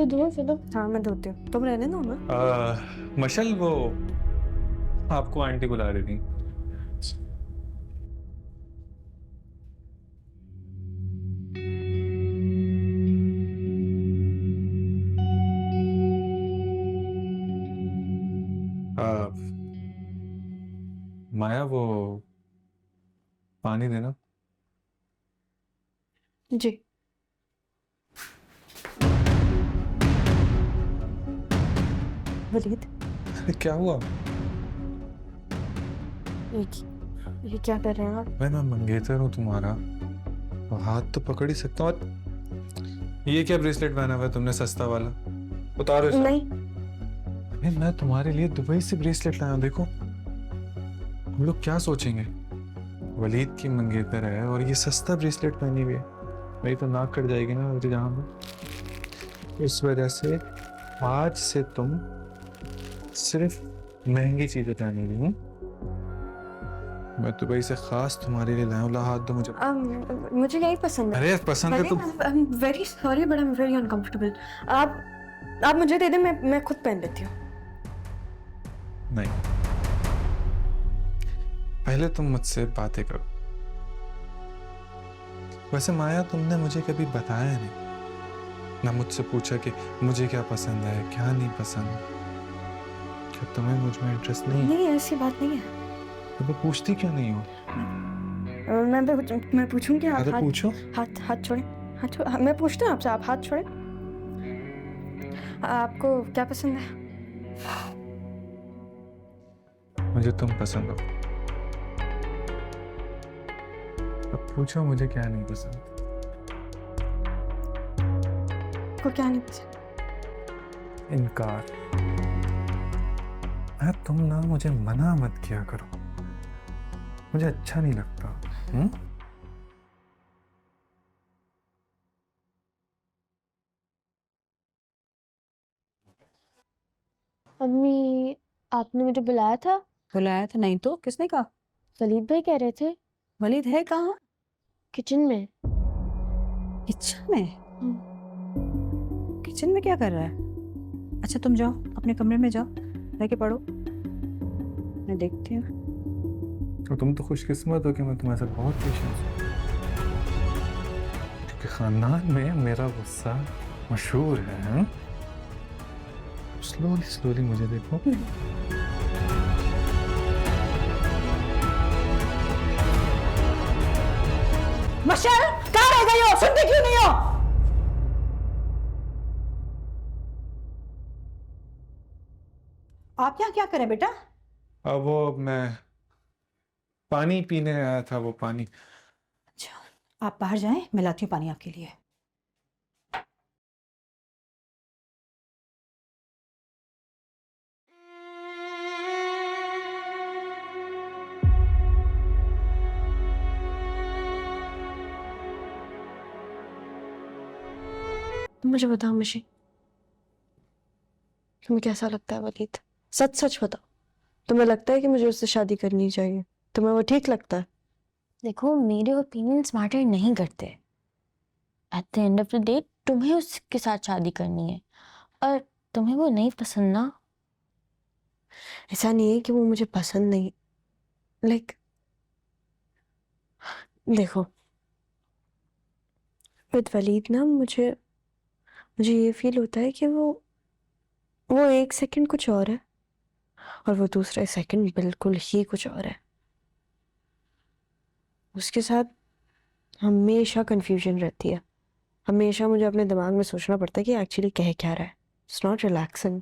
तो धो चलो। हाँ मैं धोती हूँ, तुम रहने दो ना। मशल वो आपको आंटी बुला रही थी। माया वो पानी देना। जी। वलीद, क्या हुआ? ये क्या कर रहे हैं आप? मैं मंगेतर हूँ तुम्हारा, तो हाथ तो पकड़ ही सकता हूँ। ये क्या ब्रेसलेट पहना हुआ है तुमने, सस्ता वाला? उतारो इसे। नहीं। अरे मैं तुम्हारे लिए दुबई से ब्रेसलेट लाया हूँ, देखो। हम लोग क्या सोचेंगे, वलीद की मंगेतर है और ये सस्ता ब्रेसलेट पहनी हुई है। मेरी तो नाक कट जाएगी ना जहाँ पे। इस वजह से आज से तुम सिर्फ महंगी चीजें पहनोगी। मैं दुबई से खास तुम्हारे लिए लाया हूँ। ला हाथ दो मुझे। मुझे यही पसंद है। अरे पसंद है तो I am very sorry but I am very uncomfortable. आप मुझे दे दे, मैं खुद पहन लेती हूँ। नहीं, पहले तुम मुझसे बातें करो। वैसे माया, तुमने मुझे कभी बताया नहीं ना, मुझसे पूछा कि मुझे क्या पसंद है क्या नहीं पसंद। क्या तुम्हें मुझ में इंटरेस्ट नहीं है? नहीं, ऐसी बात नहीं है। तो पूछती क्यों नहीं हो? मैं पूछूंगी, आप अरे पूछो। हाथ छोड़े। मैं पूछती हूँ आपसे, आप हाथ छोड़े। आपको क्या पसंद है? मुझे तुम पसंद हो। अब पूछो मुझे क्या नहीं पसंद। आपको क्या नहीं पसंद? इनकार। तुम ना मुझे मना मत किया करो, मुझे अच्छा नहीं लगता। अम्मी, आपने मुझे बुलाया था? बुलाया था? नहीं तो किसने कहा? वलीद भाई कह रहे थे। वलीद है कहाँ? किचन में। किचन में? किचन में क्या कर रहा है? अच्छा तुम जाओ अपने कमरे में, जाओ जाके पढ़ो, मैं देखती हूँ। तो तुम तो खुशकिस्मत हो कि मैं तुम्हारे साथ बहुत पेशेंस हूँ, क्योंकि खानदान में मेरा गुस्सा मशहूर है। स्लोली स्लोली मुझे देखो। मशल, कहाँ रह गई हो? सुनते क्यों नहीं हो? आप यहाँ क्या करें बेटा? अब वो मैं पानी पीने आया था, वो पानी। अच्छा, आप बाहर जाएं, मैं लाती हूँ पानी आपके लिए। मुझे बताओ मशी, तुम्हें कैसा लगता है वलीद? सच सच बताओ। तुम्हें लगता है कि मुझे उससे शादी करनी चाहिए? तुम्हें वो ठीक लगता है? देखो, मेरे ओपिनियंस मैटर नहीं करते। At the end of the day तुम्हें उसके साथ शादी करनी है, और तुम्हें वो नहीं पसंद ना। ऐसा नहीं है कि वो मुझे पसंद नहीं, लाइक देखो विद वलीद ना, मुझे ये फील होता है कि वो एक सेकंड कुछ और है और वो दूसरे सेकंड बिल्कुल ही कुछ और है। उसके साथ हमेशा कंफ्यूजन रहती है। हमेशा मुझे अपने दिमाग में सोचना पड़ता है कि एक्चुअली कह क्या रहा है। It's not relaxing.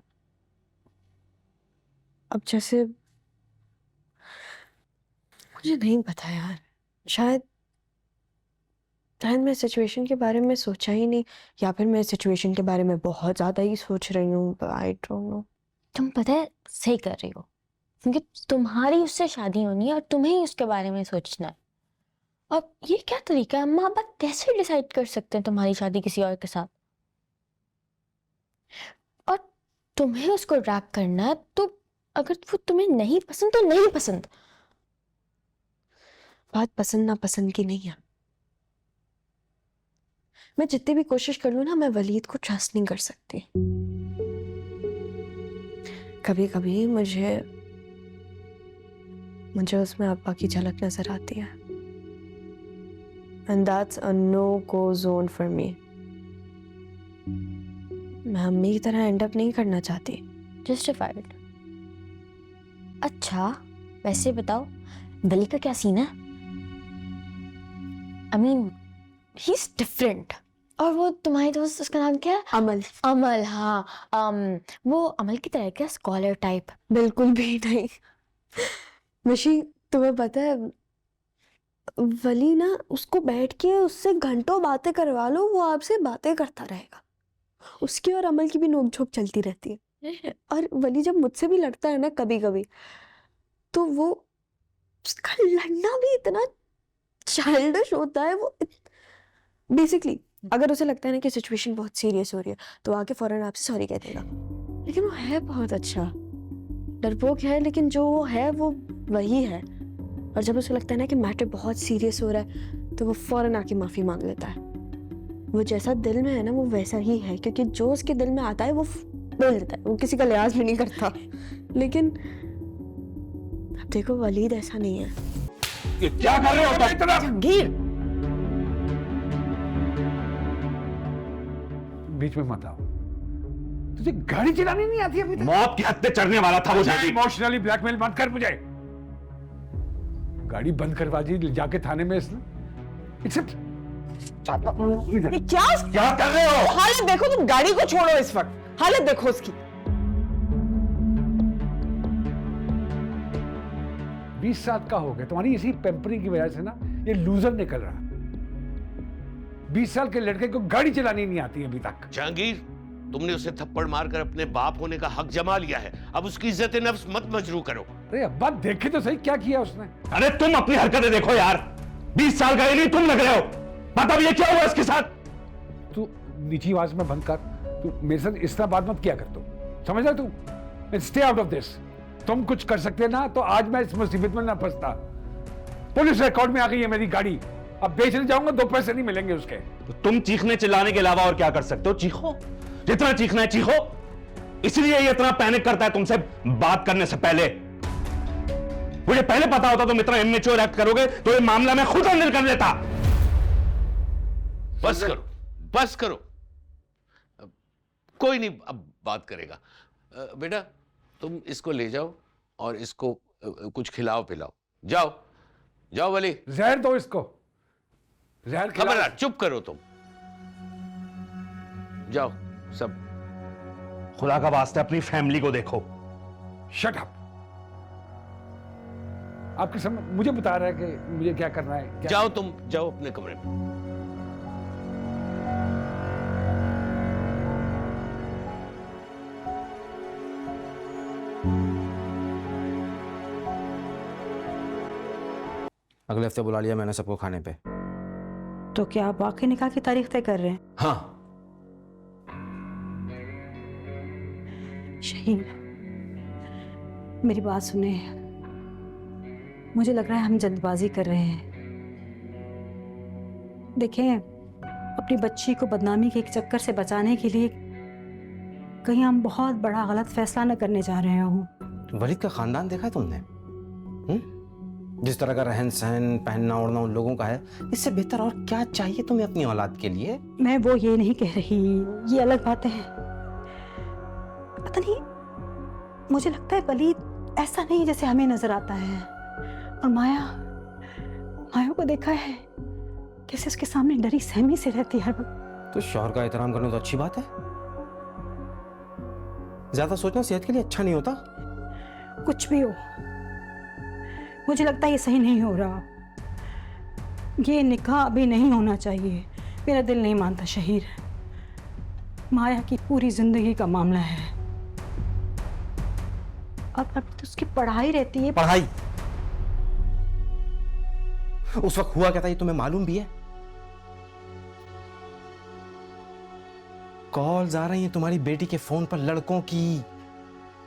अब जैसे मुझे नहीं पता यार, शायद शायद मैं सिचुएशन के बारे में सोचा ही नहीं, या फिर मैं सिचुएशन के बारे में बहुत ज़्यादा ही सोच रही हूँ। I don't know. तुम पता है सही कर रही हो, क्योंकि तुम्हारी उससे शादी होनी है और तुम्हें ही उसके बारे में सोचना है। और ये क्या तरीका है, माँ बाप कैसे डिसाइड कर सकते हैं तुम्हारी शादी किसी और के साथ? और तुम्हें उसको रैप करना है, तो अगर वो तुम्हें नहीं पसंद तो नहीं पसंद। बात पसंद ना पसंद की नहीं है। मैं जितनी भी कोशिश कर लूँ ना, मैं वलीद को ट्रस्ट नहीं कर सकती। कभी कभी मुझे उसमें अब्बा की झलक नजर आती है, and that's a no go zone for me. मैं अम्मी की तरह एंड अप नहीं करना चाहती। जस्टिफाइड। अच्छा वैसे बताओ वली का क्या सीन है? I mean he is different. और वो तुम्हारी दोस्त, उसका नाम क्या है? अमल। अमल, हाँ। वो अमल की तरह क्या, स्कॉलर टाइप? बिल्कुल भी नहीं। मशी, तुम्हें पता है वली ना, उसको बैठ के उससे घंटों बातें करवा लो, वो आपसे बातें करता रहेगा। उसकी और अमल की भी नोकझोंक चलती रहती है। और वली जब मुझसे भी लड़ता है ना कभी कभी, तो वो उसका लड़ना भी इतना चाइल्डिश होता है। वो बेसिकली अगर उसे लगता है ना कि सिचुएशन बहुत सीरियस हो रही है, तो आके फौरन आपसे सॉरी कह देगा। लेकिन वो है बहुत अच्छा, डरपोक है, लेकिन जो वो है वो वही है। और जब उसे लगता है ना कि मैटर बहुत सीरियस हो रहा है, तो वो फौरन आके माफी मांग लेता है। वो जैसा दिल में है ना, वो वैसा ही है, क्योंकि जो उसके दिल में आता है वो बोल देता है, वो किसी का लिहाज भी नहीं करता। लेकिन अब देखो वलीद ऐसा नहीं है। ये क्या कर रहे हो जहांगीर, बीच में मत आओ। तुझे गाड़ी चलानी नहीं आती अभी तक? मौत के हत्ते चढ़ने वाला था वो जल्दी। इमोशनली ब्लैकमेल मत कर मुझे। गाड़ी बंद करवा दी, ले जाके थाने में इसने। ये क्या कर रहे हो? हालत देखो, तुम गाड़ी को छोड़ो इस वक्त, हालत देखो उसकी। 20 साल का हो गया, तुम्हारी इसी पेम्परिंग की वजह से ना ये लूजर निकल रहा। 20 साल के लड़के को गाड़ी चलानी नहीं आती अभी तक। जहांगीर, तुमने उसे थप्पड़ मारकर अपने बाप होने का हक जमा लिया है, अब उसकी इज्जत नफ्स मत मजरू करो। अरे अब्बा देखे तो सही क्या किया उसने। अरे तुम अपनी हरकतें देखो यार, 20 साल का ये नहीं तुम लग रहे हो। मतलब ये क्या हुआ इसके साथ? तू नीची आवाज में बंद कर, तू मेरे साथ इस तरह बात मत किया कर। तू समझ रहा तू? Stay out of this. तुम कुछ कर सकते ना तो आज मैं इस मुसीबत में ना फंसता। पुलिस रिकॉर्ड में आ गई है मेरी गाड़ी, अब बेचने जाऊंगा 2 पैसे नहीं मिलेंगे उसके। तो तुम चीखने चिल्लाने के अलावा और क्या कर सकते हो? चीखो, जितना चीखना है चीखो। इसलिए ये इतना पैनिक करता है तुमसे बात करने से पहले। मुझे पहले पता होता तुम इतना इमेच्योर एक्ट करोगे तो ये मामला मैं खुद हैंडल कर लेता। बस करो, बस करो, कोई नहीं अब बात करेगा। बेटा तुम इसको ले जाओ और इसको कुछ खिलाओ पिलाओ। जाओ जाओ वली। जहर दो इसको, जहर खिलाओ। खबरदार, चुप करो तुम। जाओ सब। खुदा का वास्ते अपनी फैमिली को देखो। Shut up. आपके समझ मुझे बता रहा है कि मुझे क्या करना है क्या? जाओ तुम, जाओ अपने कमरे में। अगले हफ्ते बुला लिया मैंने सबको खाने पे। तो क्या आप वाकई निकाह की तारीख तय कर रहे हैं? हाँ। शहीन, मेरी बात सुने। मुझे लग रहा है हम जल्दबाजी कर रहे हैं। देखें, अपनी बच्ची को बदनामी के एक चक्कर से बचाने के लिए कहीं हम बहुत बड़ा गलत फैसला न करने जा रहे हों। वलीद का खानदान देखा है तुमने? जिस तरह का रहन सहन, पहनना ओढ़ना उन लोगों का है, इससे बेहतर और क्या चाहिए तुम्हें अपनी औलाद के लिए? मैं वो ये नहीं कह रही, ये अलग बातें हैं। पता नहीं, मुझे लगता है वलीद ऐसा नहीं जैसे हमें नजर आता है। और माया को देखा है कैसे उसके सामने डरी सहमी से रहती है हर वक्त। तो शौहर का एहतराम करना तो अच्छी बात है। ज्यादा सोचना सेहत के लिए अच्छा नहीं होता। कुछ भी हो, मुझे लगता है ये सही नहीं हो रहा। ये निकाह अभी नहीं होना चाहिए। मेरा दिल नहीं मानता शहीर। माया की पूरी जिंदगी का मामला है। अब तो उसकी पढ़ाई रहती है। पढ़ाई? उस वक्त हुआ क्या था ये तुम्हें मालूम भी है? कॉल्स आ रही हैं तुम्हारी बेटी के फोन पर लड़कों की।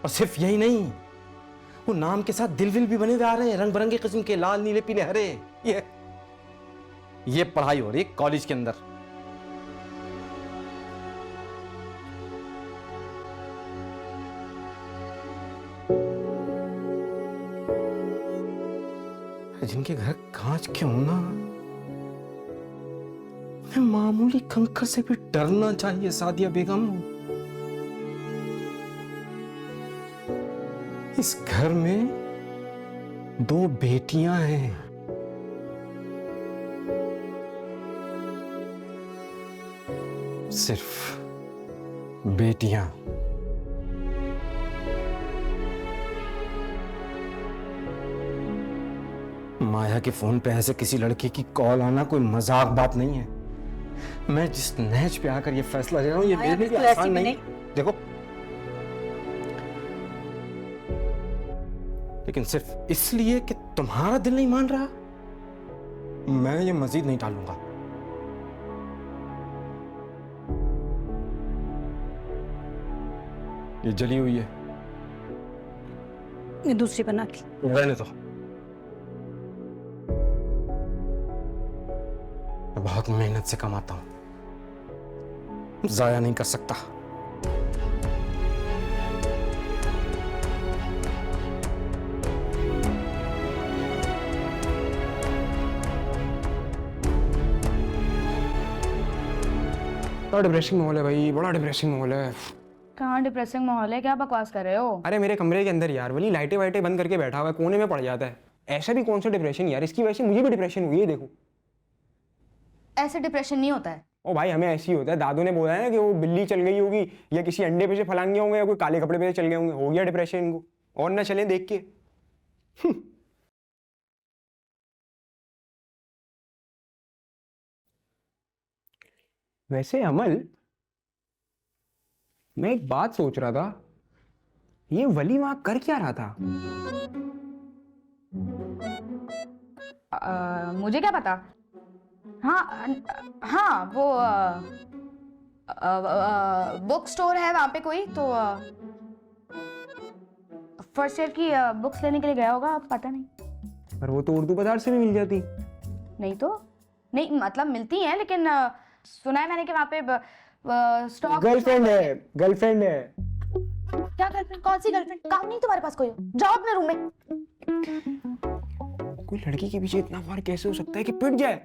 और सिर्फ यही नहीं, वो नाम के साथ दिल विल भी बने हुए आ रहे हैं, रंग बिरंगे किस्म के, लाल नीले पीले हरे। ये पढ़ाई हो रही है कॉलेज के अंदर। जिनके घर कांच के होना, उन्हें मामूली कंकर से भी डरना चाहिए सादिया बेगम। इस घर में 2 बेटियां हैं। सिर्फ बेटियां। माया के फोन पे ऐसे किसी लड़के की कॉल आना कोई मजाक बात नहीं है। मैं जिस नहज पे आकर ये फैसला ले रहा हूं, ये मेरे लिए भी आसान नहीं। देखो, लेकिन सिर्फ इसलिए कि तुम्हारा दिल नहीं मान रहा, मैं ये मजीद नहीं टालूंगा। ये जली हुई है, ये दूसरी बना के। रहने दो। मैं बहुत मेहनत से कमाता हूं, जाया नहीं कर सकता। बड़ा डिप्रेसिंग माहौल है भाई, बड़ा डिप्रेसिंग माहौल है। कहाँ डिप्रेसिंग माहौल है, क्या बकवास कर रहे हो? अरे मेरे कमरे के अंदर यार वली लाइटें वाइटें बंद करके बैठा हुआ है, कोने में पड़ जाता है। ऐसा भी कौन सा डिप्रेशन यार, इसकी वजह से मुझे भी डिप्रेशन हुई है। देखो, ऐसे डिप्रेशन नहीं होता है। ओ भाई हमें ऐसे ही होता है। दादू ने बोला है ना कि वो बिल्ली चल गई होगी या किसी अंडे पे से फलांग गए होंगे या कोई काले कपड़े पे से चल गए होंगे, हो गया डिप्रेशन इनको। और ना चलें देख के। वैसे अमल, मैं एक बात सोच रहा था, ये वली वहां कर क्या रहा था? मुझे क्या पता। हाँ हाँ, वो बुक स्टोर है वहां पे कोई, तो फर्स्ट ईयर की बुक्स लेने के लिए गया होगा, पता नहीं। पर वो तो उर्दू बाजार से भी मिल जाती। नहीं तो नहीं, मतलब मिलती हैं, लेकिन सुना है मैंने कि वहां पे स्टॉक। गर्लफ्रेंड है, गर्लफ्रेंड है। क्या गर्लफ्रेंड? कौन सी गर्लफ्रेंड? काम नहीं तुम्हारे पास कोई? जाओ अपने रूम में। कोई लड़की के पीछे इतना वार कैसे हो सकता है कि पिट जाए?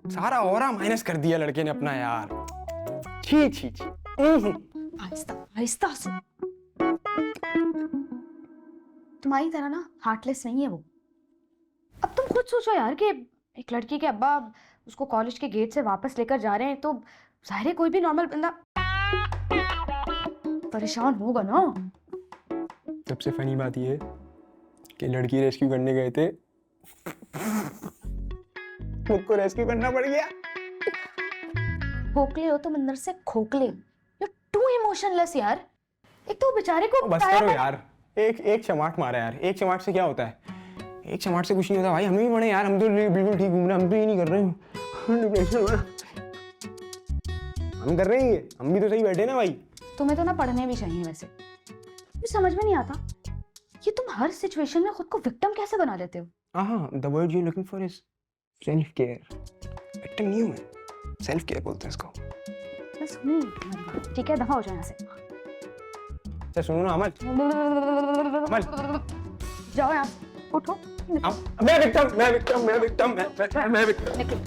सारा ऑरा माइनस कर दिया लड़के ने अपना यार। छी छी छी। आहिस्ता आहिस्ता से। तुम्हारी तरह ना हार्टलेस नहीं है वो। अब तुम खुद सोचो यार कि एक लड़की के अब्बा उसको कॉलेज के गेट से वापस लेकर जा रहे हैं, तो जाहिर है कोई भी नॉर्मल बंदा परेशान होगा ना। सबसे फनी बात ये है कि लड़की रेस्क्यू करने गए थे, खुद को रेस्क्यू करना पड़ गया। खोखले हो तुम अंदर से, खोखले। यू टू इमोशनलेस यार। एक तो बेचारे को बस करो यार, एक चमाट मारा यार। एक चमाट से क्या होता है? एक चमाट से कुछ नहीं होता भाई। हम भी बड़े यार, हम तो बिल्कुल ठीक घूम रहे हैं, हम तो ये नहीं कर रहे हैं डिप्रेशन में। हम कर रहे हैं ये, हम भी तो सही बैठे ना भाई। तुम्हें तो ना पढ़ने भी चाहिए वैसे। मुझे समझ में नहीं आता ये तुम हर सिचुएशन में खुद को विक्टिम कैसे बना लेते हो? हाँ, the word you looking for is self care. Victim नहीं हूं मैं, सेल्फ केयर बोलते हैं इसको। बस सुनिए तुम्हारी बात, ठीक है? दफा हो जाओ यहाँ से। अच्छा सुनो ना अमल, अमल जाओ यहाँ से, उठो। मैं विक्टिम, मैं विक्टिम, मैं विक्टिम, मैं विक्टिम। निकलो।